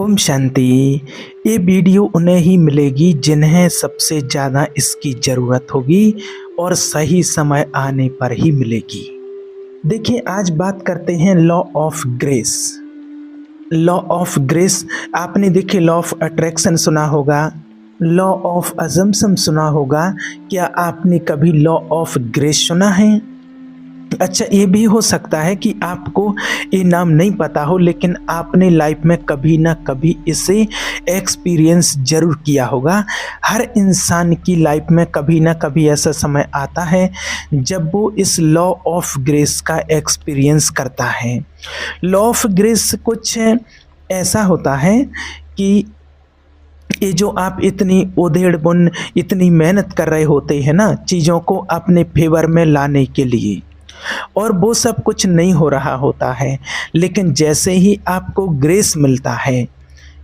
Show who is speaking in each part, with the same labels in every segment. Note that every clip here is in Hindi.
Speaker 1: ओम शांति। ये वीडियो उन्हें ही मिलेगी जिन्हें सबसे ज़्यादा इसकी ज़रूरत होगी और सही समय आने पर ही मिलेगी। देखिए, आज बात करते हैं law of grace. Law of grace आपने देखिए लॉ ऑफ अट्रैक्शन सुना होगा, लॉ ऑफ अजम्पशन सुना होगा। क्या आपने कभी लॉ ऑफ ग्रेस सुना है? अच्छा, ये भी हो सकता है कि आपको ये नाम नहीं पता हो, लेकिन आपने लाइफ में कभी ना कभी इसे एक्सपीरियंस ज़रूर किया होगा। हर इंसान की लाइफ में कभी ना कभी ऐसा समय आता है जब वो इस लॉ ऑफ ग्रेस का एक्सपीरियंस करता है। लॉ ऑफ ग्रेस कुछ ऐसा होता है कि ये जो आप इतनी उधेड़-बुन इतनी मेहनत कर रहे होते हैं ना चीज़ों को अपने फेवर में लाने के लिए, और वो सब कुछ नहीं हो रहा होता है, लेकिन जैसे ही आपको ग्रेस मिलता है,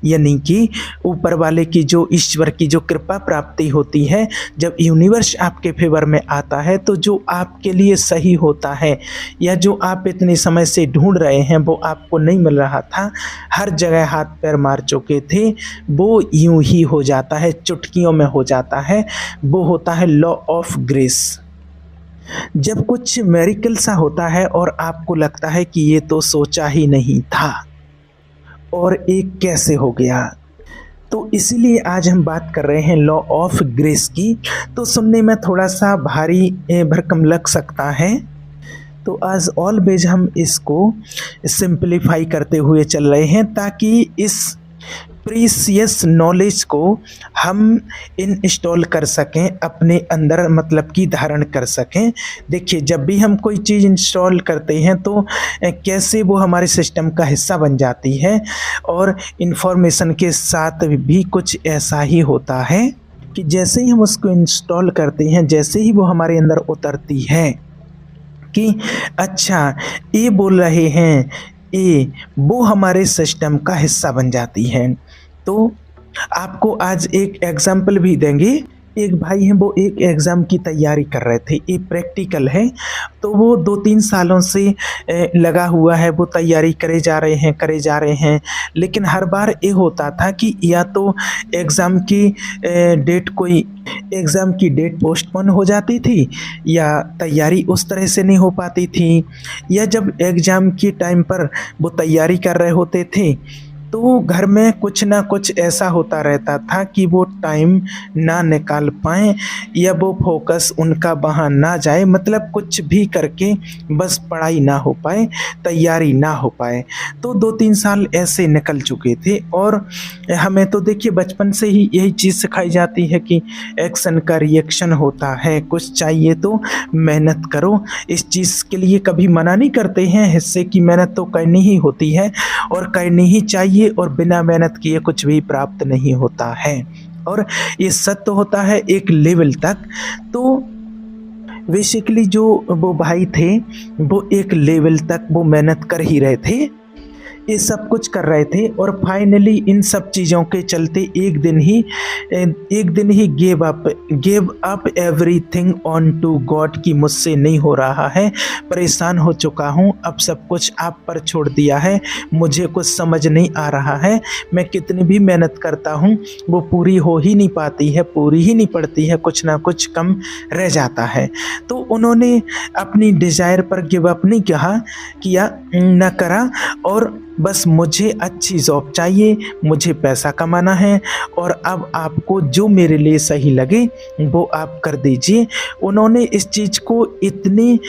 Speaker 1: यानी कि ऊपर वाले की जो ईश्वर की जो कृपा प्राप्ति होती है, जब यूनिवर्स आपके फेवर में आता है तो जो आपके लिए सही होता है या जो आप इतने समय से ढूंढ रहे हैं वो आपको नहीं मिल रहा था, हर जगह हाथ पैर मार चुके थे, वो यूं ही हो जाता है, चुटकियों में हो जाता है। वो होता है लॉ ऑफ ग्रेस। जब कुछ मेरिकल सा होता है और आपको लगता है कि ये तो सोचा ही नहीं था और एक कैसे हो गया, तो इसीलिए आज हम बात कर रहे हैं लॉ ऑफ ग्रेस की। तो सुनने में थोड़ा सा भारी भरकम लग सकता है, तो आज ऑलवेज हम इसको सिंपलीफाई करते हुए चल रहे हैं ताकि इस प्रीसियस नॉलेज को हम इंस्टॉल कर सकें अपने अंदर, मतलब कि धारण कर सकें। देखिए, जब भी हम कोई चीज़ इंस्टॉल करते हैं तो कैसे वो हमारे सिस्टम का हिस्सा बन जाती है, और इन्फॉर्मेशन के साथ भी कुछ ऐसा ही होता है कि जैसे ही हम उसको इंस्टॉल करते हैं, जैसे ही वो हमारे अंदर उतरती है कि अच्छा ये बोल रहे हैं, ये वो हमारे सिस्टम का हिस्सा बन जाती है। तो आपको आज एक एग्जाम्पल भी देंगे। एक भाई हैं, वो एक एग्ज़ाम की तैयारी कर रहे थे, ये प्रैक्टिकल है, तो वो 2-3 सालों से लगा हुआ है, वो तैयारी करे जा रहे हैं, लेकिन हर बार ये होता था कि या तो एग्ज़ाम की डेट पोस्टपोन हो जाती थी, या तैयारी उस तरह से नहीं हो पाती थी, या जब एग्ज़ाम की टाइम पर वो तैयारी कर रहे होते थे तो घर में कुछ ना कुछ ऐसा होता रहता था कि वो टाइम ना निकाल पाएँ या वो फोकस उनका वहाँ ना जाए, मतलब कुछ भी करके बस पढ़ाई ना हो पाए, तैयारी ना हो पाए। तो 2-3 साल ऐसे निकल चुके थे, और हमें तो देखिए बचपन से ही यही चीज़ सिखाई जाती है कि एक्शन का रिएक्शन होता है, कुछ चाहिए तो मेहनत करो। इस चीज़ के लिए कभी मना नहीं करते हैं, हिस्से की मेहनत तो करनी ही होती है और करनी ही चाहिए, और बिना मेहनत किए कुछ भी प्राप्त नहीं होता है, और ये सत्य होता है एक लेवल तक। तो बेसिकली जो वो भाई थे वो एक लेवल तक वो मेहनत कर ही रहे थे, ये सब कुछ कर रहे थे, और फाइनली इन सब चीज़ों के चलते एक दिन he give up everything onto God कि मुझसे नहीं हो रहा है, परेशान हो चुका हूँ, अब सब कुछ आप पर छोड़ दिया है, मुझे कुछ समझ नहीं आ रहा है, मैं कितनी भी मेहनत करता हूँ वो पूरी हो ही नहीं पाती है, पूरी ही नहीं पड़ती है, कुछ ना कुछ कम रह जाता है। तो उन्होंने अपनी डिज़ायर पर गिव अप नहीं न करा, और बस मुझे अच्छी जॉब चाहिए, मुझे पैसा कमाना है, और अब आपको जो मेरे लिए सही लगे वो आप कर दीजिए। उन्होंने इस चीज़ को इतनी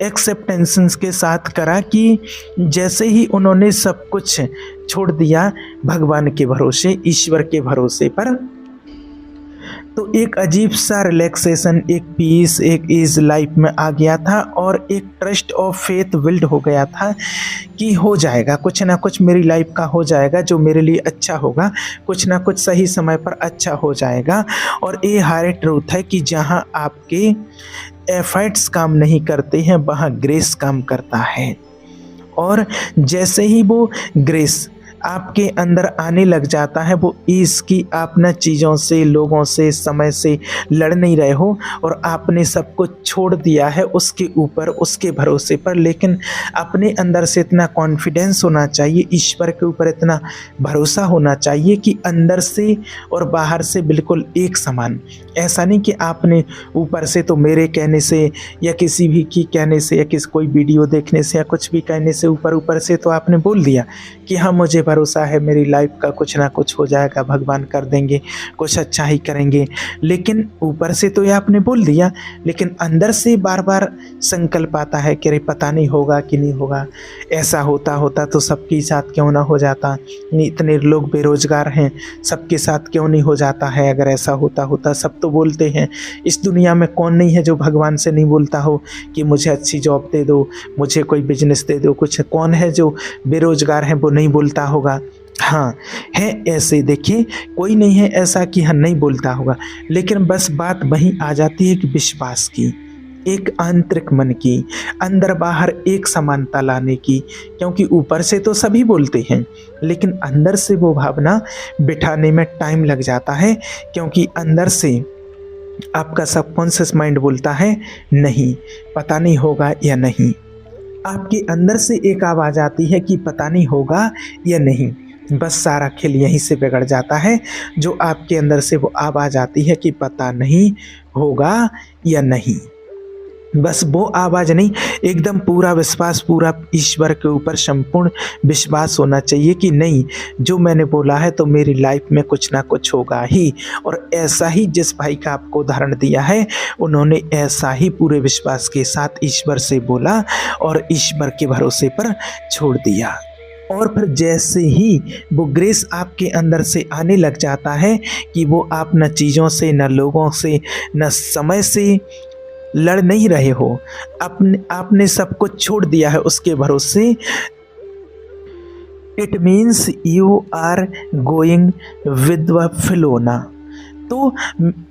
Speaker 1: एक्सेप्टेंस के साथ करा कि जैसे ही उन्होंने सब कुछ छोड़ दिया भगवान के भरोसे, ईश्वर के भरोसे पर, तो एक अजीब सा रिलैक्सेशन, एक पीस, एक ईज लाइफ में आ गया था, और एक ट्रस्ट ऑफ फेथ बिल्ड हो गया था कि हो जाएगा, कुछ ना कुछ मेरी लाइफ का हो जाएगा जो मेरे लिए अच्छा होगा, कुछ ना कुछ सही समय पर अच्छा हो जाएगा। और ये हार्ड ट्रूथ है कि जहाँ आपके एफर्ट्स काम नहीं करते हैं वहाँ ग्रेस काम करता है, और जैसे ही वो ग्रेस आपके अंदर आने लग जाता है, वो ईज़ की आप न चीज़ों से, लोगों से, समय से लड़ नहीं रहे हो और आपने सब कुछ छोड़ दिया है उसके ऊपर, उसके भरोसे पर। लेकिन अपने अंदर से इतना कॉन्फिडेंस होना चाहिए, ईश्वर के ऊपर इतना भरोसा होना चाहिए कि अंदर से और बाहर से बिल्कुल एक समान। ऐसा नहीं कि आपने ऊपर से तो मेरे कहने से या किसी भी की कहने से या किसी कोई वीडियो देखने से या कुछ भी कहने से ऊपर ऊपर से तो आपने बोल दिया कि हाँ मुझे भरोसा है मेरी लाइफ का कुछ ना कुछ हो जाएगा, भगवान कर देंगे, कुछ अच्छा ही करेंगे। लेकिन ऊपर से तो ये आपने बोल दिया, लेकिन अंदर से बार बार संकल्प आता है कि अरे पता नहीं होगा कि नहीं होगा, ऐसा होता होता तो सबके साथ क्यों ना हो जाता, इतने लोग बेरोजगार हैं, सबके साथ क्यों नहीं हो जाता है, अगर ऐसा होता होता। सब तो बोलते हैं, इस दुनिया में कौन नहीं है जो भगवान से नहीं बोलता हो कि मुझे अच्छी जॉब दे दो, मुझे कोई बिजनेस दे दो, कुछ। कौन है जो बेरोजगार है वो नहीं बोलता होगा? हाँ, है ऐसे। देखिए, कोई नहीं है ऐसा कि हाँ नहीं बोलता होगा, लेकिन बस बात वहीं आ जाती है कि विश्वास की, एक आंतरिक मन की, अंदर बाहर एक समानता लाने की। क्योंकि ऊपर से तो सभी बोलते हैं, लेकिन अंदर से वो भावना बिठाने में टाइम लग जाता है, क्योंकि अंदर से आपका सबकॉन्शियस माइंड बोलता है नहीं, पता नहीं होगा या नहीं। आपके अंदर से एक आवाज़ आती है कि पता नहीं होगा या नहीं। बस सारा खेल यहीं से बिगड़ जाता है, जो आपके अंदर से वो आवाज़ आती है कि पता नहीं होगा या नहीं। बस वो आवाज़ नहीं, एकदम पूरा विश्वास, पूरा ईश्वर के ऊपर संपूर्ण विश्वास होना चाहिए कि नहीं, जो मैंने बोला है तो मेरी लाइफ में कुछ ना कुछ होगा ही। और ऐसा ही जिस भाई का आपको उदाहरण दिया है, उन्होंने ऐसा ही पूरे विश्वास के साथ ईश्वर से बोला और ईश्वर के भरोसे पर छोड़ दिया। और फिर जैसे ही वो ग्रेस आपके अंदर से आने लग जाता है कि वो आप न चीज़ों से, न लोगों से, न समय से लड़ नहीं रहे हो, आपने सब कुछ छोड़ दिया है उसके भरोसे। It means you are going with the flow ना। तो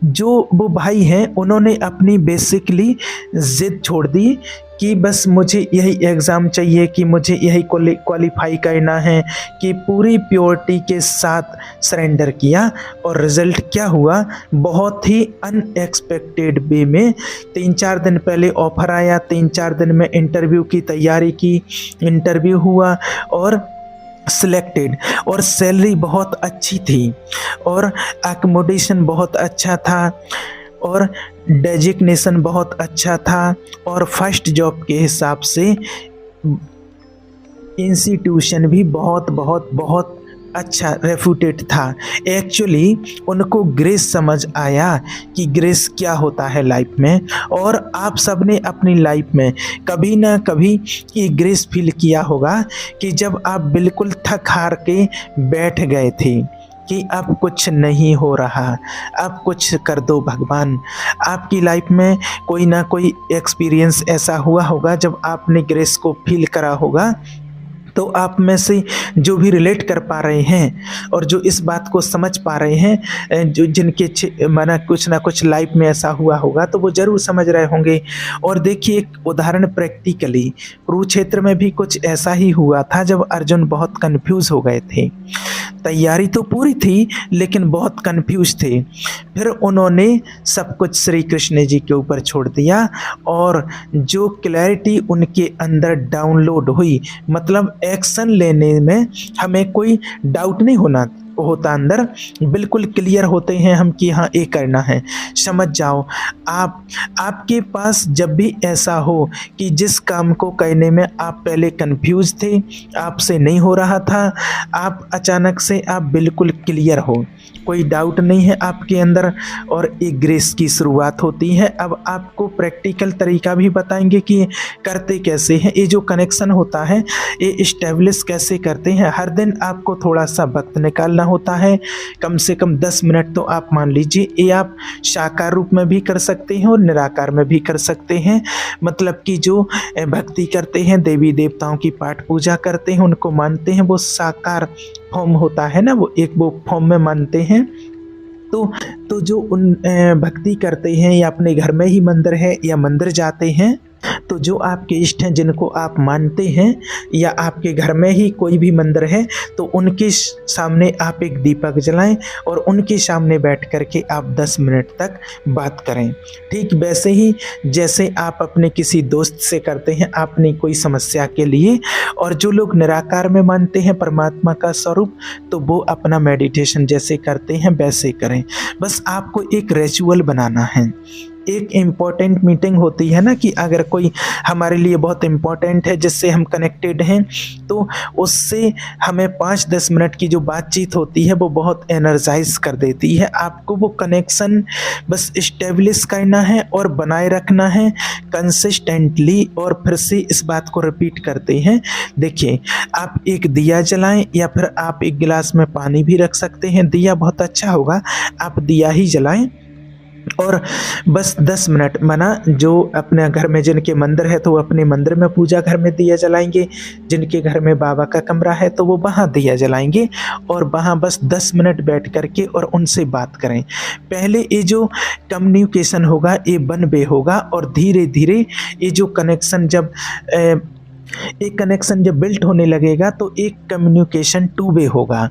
Speaker 1: जो वो भाई हैं उन्होंने अपनी बेसिकली ज़िद छोड़ दी कि बस मुझे यही एग्ज़ाम चाहिए, कि मुझे यही क्वालिफाई करना है, कि पूरी प्योरिटी के साथ सरेंडर किया। और रिज़ल्ट क्या हुआ, बहुत ही अनएक्सपेक्टेड वे में 3-4 दिन पहले ऑफ़र आया, 3-4 दिन में इंटरव्यू की तैयारी की, इंटरव्यू हुआ और सिलेक्टेड। और सैलरी बहुत अच्छी थी और एकोमोडेशन बहुत अच्छा था और डेजिग्नेशन बहुत अच्छा था और फर्स्ट जॉब के हिसाब से इंस्टीट्यूशन भी बहुत बहुत बहुत अच्छा रेप्यूटेड था। एक्चुअली उनको ग्रेस समझ आया कि ग्रेस क्या होता है लाइफ में। और आप सब ने अपनी लाइफ में कभी ना कभी ये ग्रेस फील किया होगा कि जब आप बिल्कुल थक हार के बैठ गए थे कि अब कुछ नहीं हो रहा, अब कुछ कर दो भगवान। आपकी लाइफ में कोई ना कोई एक्सपीरियंस ऐसा हुआ होगा जब आपने ग्रेस को फील करा होगा। तो आप में से जो भी रिलेट कर पा रहे हैं और जो इस बात को समझ पा रहे हैं, जो जिनके माना कुछ ना कुछ लाइफ में ऐसा हुआ होगा, तो वो ज़रूर समझ रहे होंगे। और देखिए, एक उदाहरण प्रैक्टिकली कुरुक्षेत्र में भी कुछ ऐसा ही हुआ था, जब अर्जुन बहुत कंफ्यूज हो गए थे। तैयारी तो पूरी थी लेकिन बहुत कंफ्यूज थे। फिर उन्होंने सब कुछ श्री कृष्ण जी के ऊपर छोड़ दिया और जो क्लैरिटी उनके अंदर डाउनलोड हुई, मतलब एक्शन लेने में हमें कोई डाउट नहीं होता, अंदर बिल्कुल क्लियर होते हैं हम कि हाँ ये करना है। समझ जाओ, आपके पास जब भी ऐसा हो कि जिस काम को करने में आप पहले कंफ्यूज थे, आपसे नहीं हो रहा था, आप अचानक से आप बिल्कुल क्लियर हो, कोई डाउट नहीं है आपके अंदर, और एक ग्रेस की शुरुआत होती है। अब आपको प्रैक्टिकल तरीका भी बताएंगे कि करते कैसे हैं, ये जो कनेक्शन होता है ये इस्टेब्लिश कैसे करते हैं। हर दिन आपको थोड़ा सा वक्त निकालना होता है, कम से कम 10 मिनट तो आप मान लीजिए। ये आप साकार रूप में भी कर सकते हैं और निराकार में भी कर सकते हैं। मतलब कि जो भक्ति करते हैं, देवी देवताओं की पाठ पूजा करते हैं, उनको मानते हैं, वो साकार फॉर्म होता है ना, वो एक वो फॉर्म में मानते हैं। तो जो उन भक्ति करते हैं या अपने घर में ही मंदिर है या मंदिर जाते हैं, तो जो आपके इष्ट हैं, जिनको आप मानते हैं, या आपके घर में ही कोई भी मंदिर है, तो उनके सामने आप एक दीपक जलाएं और उनके सामने बैठ कर के आप 10 मिनट तक बात करें। ठीक वैसे ही जैसे आप अपने किसी दोस्त से करते हैं अपनी कोई समस्या के लिए। और जो लोग निराकार में मानते हैं परमात्मा का स्वरूप, तो वो अपना मेडिटेशन जैसे करते हैं वैसे करें। बस आपको एक रिचुअल बनाना है। एक इम्पॉर्टेंट मीटिंग होती है ना, कि अगर कोई हमारे लिए बहुत इम्पॉर्टेंट है, जिससे हम कनेक्टेड हैं, तो उससे हमें 5-10 मिनट की जो बातचीत होती है वो बहुत एनर्जाइज कर देती है। आपको वो कनेक्शन बस इस्टेब्लिश करना है और बनाए रखना है कंसिस्टेंटली। और फिर से इस बात को रिपीट करते हैं। देखिए, आप एक दिया जलाएं या फिर आप एक गिलास में पानी भी रख सकते हैं। दिया बहुत अच्छा होगा, आप दिया ही जलाएं और बस 10 मिनट मना। जो अपने घर में जिनके मंदिर है, तो वो अपने मंदिर में पूजा घर में दिया जलाएंगे। जिनके घर में बाबा का कमरा है, तो वो वहाँ दिया जलाएंगे और वहाँ बस 10 मिनट बैठ करके और उनसे बात करें। पहले ये जो कम्युनिकेशन होगा ये वन वे होगा, और धीरे धीरे ये जो कनेक्शन जब एक कनेक्शन जब बिल्ट होने लगेगा, तो एक कम्युनिकेशन 2 वे होगा।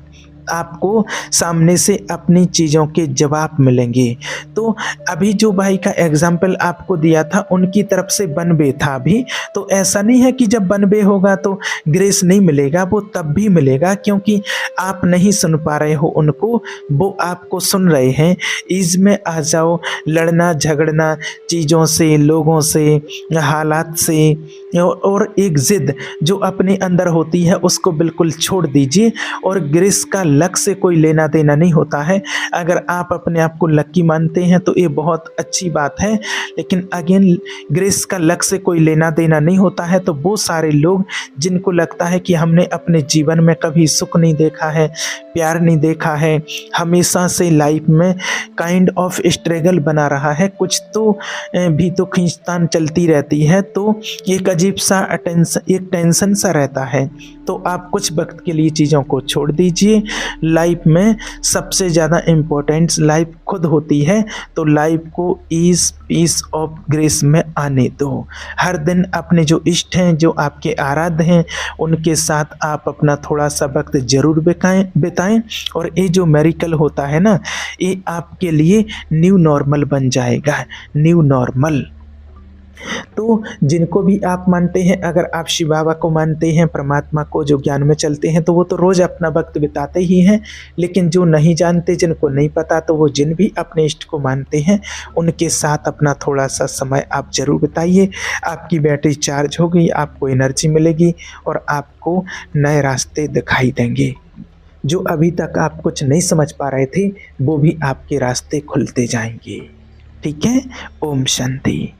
Speaker 1: आपको सामने से अपनी चीज़ों के जवाब मिलेंगे। तो अभी जो भाई का एग्जाम्पल आपको दिया था, उनकी तरफ से वन वे था अभी। तो ऐसा नहीं है कि जब वन वे होगा तो ग्रेस नहीं मिलेगा, वो तब भी मिलेगा, क्योंकि आप नहीं सुन पा रहे हो उनको, वो आपको सुन रहे हैं। ईज में आ जाओ। लड़ना झगड़ना चीज़ों से, लोगों से, हालात से, और एक ज़िद जो अपने अंदर होती है उसको बिल्कुल छोड़ दीजिए। और ग्रेस का लक से कोई लेना देना नहीं होता है। अगर आप अपने आप को लकी मानते हैं तो ये बहुत अच्छी बात है, लेकिन अगेन ग्रेस का लक से कोई लेना देना नहीं होता है। तो वो सारे लोग जिनको लगता है कि हमने अपने जीवन में कभी सुख नहीं देखा है, प्यार नहीं देखा है, हमेशा से लाइफ में काइंड ऑफ स्ट्रगल बना रहा है, कुछ तो भी तो खींचतान चलती रहती है, तो एक अजीब सा एक टेंशन सा रहता है। तो आप कुछ वक्त के लिए चीज़ों को छोड़ दीजिए। लाइफ में सबसे ज़्यादा इम्पोर्टेंट लाइफ खुद होती है, तो लाइफ को ईज पीस ऑफ ग्रेस में आने दो। हर दिन अपने जो इष्ट हैं, जो आपके आराध्य हैं, उनके साथ आप अपना थोड़ा सा वक्त ज़रूर बिताएं। और ये जो मेरिकल होता है ना, ये आपके लिए न्यू नॉर्मल बन जाएगा, न्यू नॉर्मल। तो जिनको भी आप मानते हैं, अगर आप शिव बाबा को मानते हैं, परमात्मा को, जो ज्ञान में चलते हैं, तो वो तो रोज़ अपना वक्त बिताते ही हैं। लेकिन जो नहीं जानते, जिनको नहीं पता, तो वो जिन भी अपने इष्ट को मानते हैं, उनके साथ अपना थोड़ा सा समय आप ज़रूर बिताइए। आपकी बैटरी चार्ज होगी, आपको एनर्जी मिलेगी और आपको नए रास्ते दिखाई देंगे। जो अभी तक आप कुछ नहीं समझ पा रहे थे, वो भी आपके रास्ते खुलते जाएंगे। ठीक है। ओम शांति।